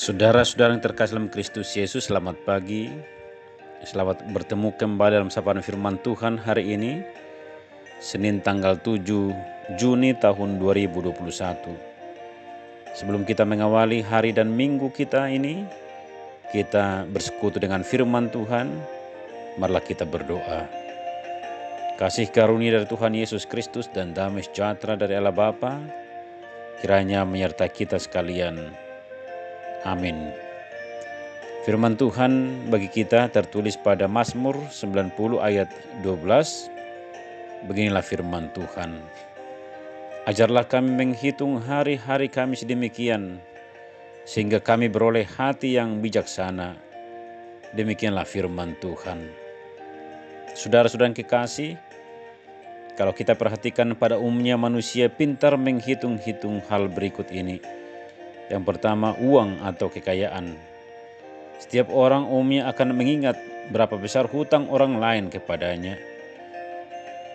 Saudara-saudara yang terkasih dalam Kristus Yesus, selamat pagi. Selamat bertemu kembali dalam sapaan firman Tuhan hari ini, Senin tanggal 7 Juni tahun 2021. Sebelum kita mengawali hari dan minggu kita ini, kita bersekutu dengan firman Tuhan. Marilah kita berdoa. Kasih karunia dari Tuhan Yesus Kristus dan damai sejahtera dari Allah Bapa kiranya menyertai kita sekalian. Amin. Firman Tuhan bagi kita tertulis pada Mazmur 90 ayat 12. Beginilah firman Tuhan. Ajarlah kami menghitung hari-hari kami sedemikian, sehingga kami beroleh hati yang bijaksana. Demikianlah firman Tuhan. Saudara-saudara yang kekasih, kalau kita perhatikan pada umumnya manusia pintar menghitung-hitung hal berikut ini. Yang pertama, uang atau kekayaan. Setiap orang umumnya akan mengingat berapa besar hutang orang lain kepadanya.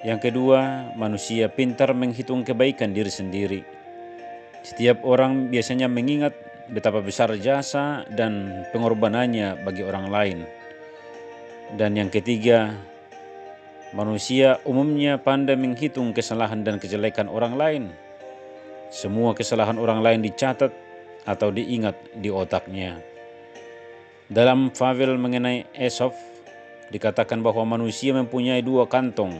Yang kedua, manusia pintar menghitung kebaikan diri sendiri. Setiap orang biasanya mengingat betapa besar jasa dan pengorbanannya bagi orang lain. Dan yang ketiga, manusia umumnya pandai menghitung kesalahan dan kejelekan orang lain. Semua kesalahan orang lain dicatat atau diingat di otaknya. Dalam fabel mengenai Esop, dikatakan bahwa manusia mempunyai dua kantong,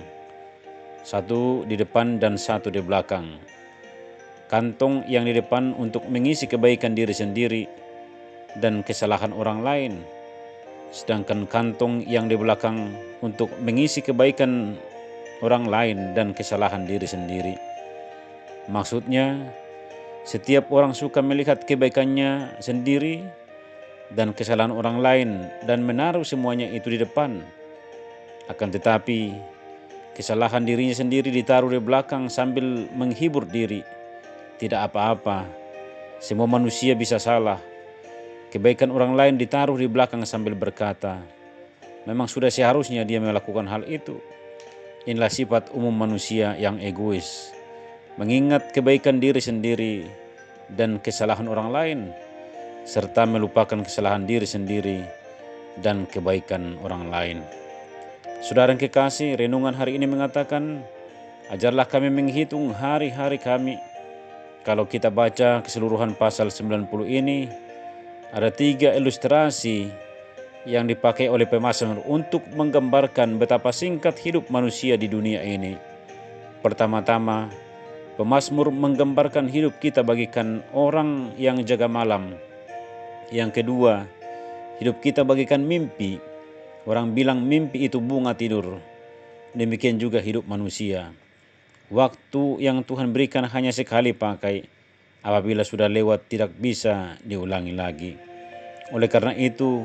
satu di depan dan satu di belakang. Kantong yang di depan untuk mengisi kebaikan diri sendiri dan kesalahan orang lain, sedangkan kantong yang di belakang untuk mengisi kebaikan orang lain dan kesalahan diri sendiri. Maksudnya, setiap orang suka melihat kebaikannya sendiri dan kesalahan orang lain dan menaruh semuanya itu di depan. Akan tetapi, kesalahan dirinya sendiri ditaruh di belakang sambil menghibur diri. Tidak apa-apa, semua manusia bisa salah. Kebaikan orang lain ditaruh di belakang sambil berkata, memang sudah seharusnya dia melakukan hal itu. Inilah sifat umum manusia yang egois, mengingat kebaikan diri sendiri dan kesalahan orang lain, serta melupakan kesalahan diri sendiri dan kebaikan orang lain. Saudara yang kekasih, renungan hari ini mengatakan, ajarlah kami menghitung hari-hari kami. Kalau kita baca keseluruhan pasal 90 ini, ada 3 ilustrasi yang dipakai oleh pemazmur untuk menggambarkan betapa singkat hidup manusia di dunia ini. Pertama-tama, pemazmur menggambarkan hidup kita bagikan orang yang jaga malam. Yang kedua, hidup kita bagikan mimpi. Orang bilang mimpi itu bunga tidur. Demikian juga hidup manusia. Waktu yang Tuhan berikan hanya sekali pakai. Apabila sudah lewat tidak bisa diulangi lagi. Oleh karena itu,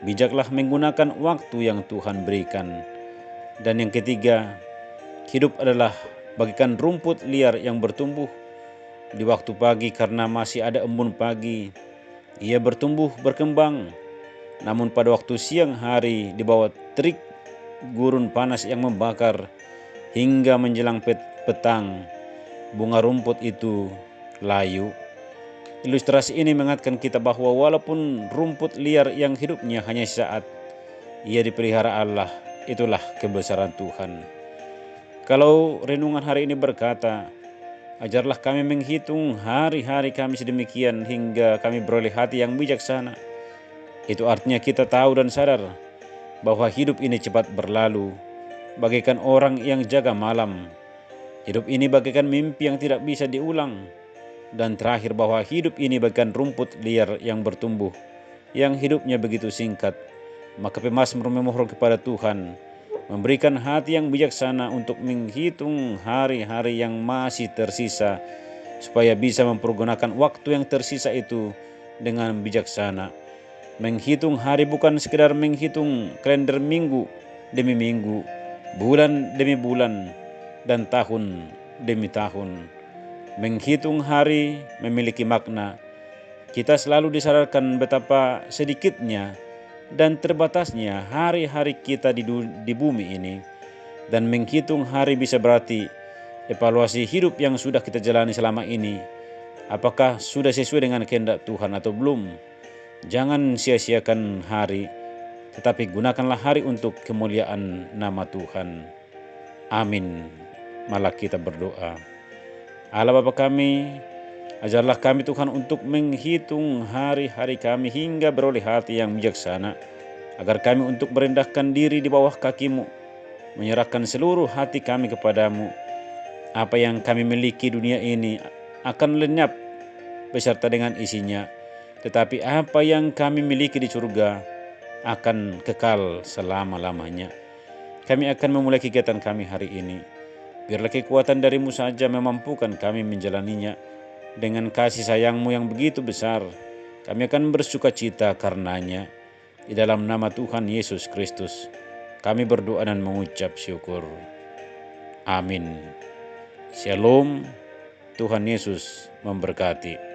bijaklah menggunakan waktu yang Tuhan berikan. Dan yang ketiga, hidup adalah bagikan rumput liar yang bertumbuh di waktu pagi karena masih ada embun pagi. Ia bertumbuh berkembang. Namun pada waktu siang hari di bawah terik gurun panas yang membakar hingga menjelang petang, bunga rumput itu layu. Ilustrasi ini mengingatkan kita bahwa walaupun rumput liar yang hidupnya hanya saat, ia dipelihara Allah. Itulah kebesaran Tuhan. Kalau renungan hari ini berkata, ajarlah kami menghitung hari-hari kami sedemikian hingga kami beroleh hati yang bijaksana. Itu artinya kita tahu dan sadar bahwa hidup ini cepat berlalu, bagaikan orang yang jaga malam. Hidup ini bagaikan mimpi yang tidak bisa diulang. Dan terakhir bahwa hidup ini bagaikan rumput liar yang bertumbuh, yang hidupnya begitu singkat. Maka pemazmur memohon kepada Tuhan, memberikan hati yang bijaksana untuk menghitung hari-hari yang masih tersisa, supaya bisa mempergunakan waktu yang tersisa itu dengan bijaksana. Menghitung hari bukan sekedar menghitung kalender minggu demi minggu, bulan demi bulan, dan tahun demi tahun. Menghitung hari memiliki makna. Kita selalu disadarkan betapa sedikitnya dan terbatasnya hari-hari kita di bumi ini. Dan menghitung hari bisa berarti evaluasi hidup yang sudah kita jalani selama ini. Apakah sudah sesuai dengan kehendak Tuhan atau belum? Jangan sia-siakan hari, tetapi gunakanlah hari untuk kemuliaan nama Tuhan. Amin. Mari kita berdoa. Allah Bapa kami, ajarlah kami Tuhan untuk menghitung hari-hari kami hingga beroleh hati yang bijaksana, agar kami untuk merendahkan diri di bawah kaki-Mu, menyerahkan seluruh hati kami kepadamu. Apa yang kami miliki dunia ini akan lenyap beserta dengan isinya, tetapi apa yang kami miliki di surga akan kekal selama-lamanya. Kami akan memulai kegiatan kami hari ini. Biarlah kekuatan dari-Mu saja memampukan kami menjalaninya. Dengan kasih sayang-Mu yang begitu besar, kami akan bersuka cita karenanya. Di dalam nama Tuhan Yesus Kristus, kami berdoa dan mengucap syukur. Amin. Shalom. Tuhan Yesus memberkati.